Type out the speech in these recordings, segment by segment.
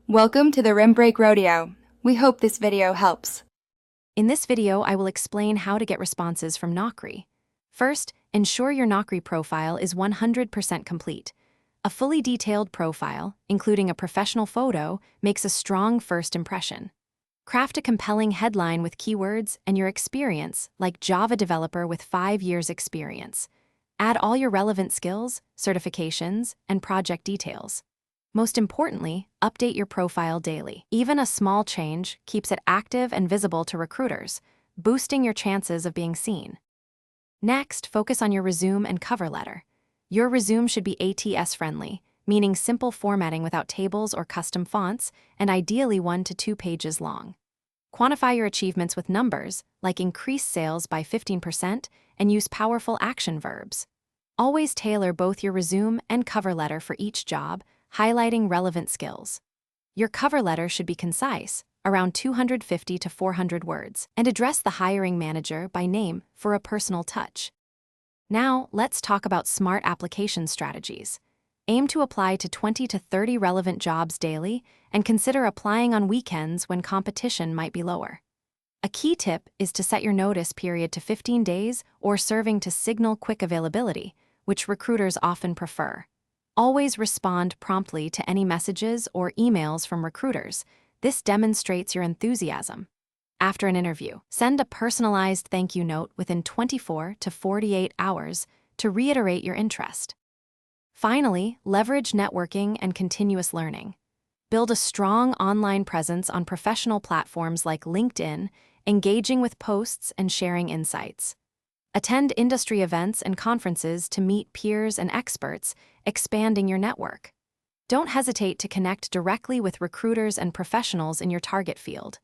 Welcome to the Rim Break Rodeo. We hope this video helps. In this video, I will explain how to get responses from Naukri. First, ensure your Naukri profile is 100% complete. A fully detailed profile, including a professional photo, makes a strong first impression. Craft a compelling headline with keywords and your experience, like Java developer with 5 years experience. Add all your relevant skills, certifications, and project details. Most importantly, update your profile daily. Even a small change keeps it active and visible to recruiters, boosting your chances of being seen. Next, focus on your resume and cover letter. Your resume should be ATS-friendly, meaning simple formatting without tables or custom fonts, and ideally 1 to 2 pages long. Quantify your achievements with numbers, like increase sales by 15%, and use powerful action verbs. Always tailor both your resume and cover letter for each job, highlighting relevant skills. Your cover letter should be concise, around 250 to 400 words, and address the hiring manager by name for a personal touch. Now, let's talk about smart application strategies. Aim to apply to 20 to 30 relevant jobs daily, and consider applying on weekends when competition might be lower. A key tip is to set your notice period to 15 days or serving to signal quick availability, which recruiters often prefer. Always respond promptly to any messages or emails from recruiters. This demonstrates your enthusiasm. After an interview, send a personalized thank you note within 24 to 48 hours to reiterate your interest. Finally, leverage networking and continuous learning. Build a strong online presence on professional platforms like LinkedIn, engaging with posts and sharing insights. Attend industry events and conferences to meet peers and experts, expanding your network. Don't hesitate to connect directly with recruiters and professionals in your target field.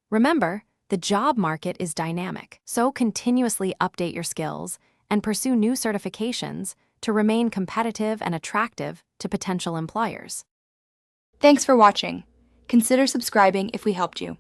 Remember, the job market is dynamic, so continuously update your skills and pursue new certifications to remain competitive and attractive to potential employers. Thanks for watching. Consider subscribing if we helped you.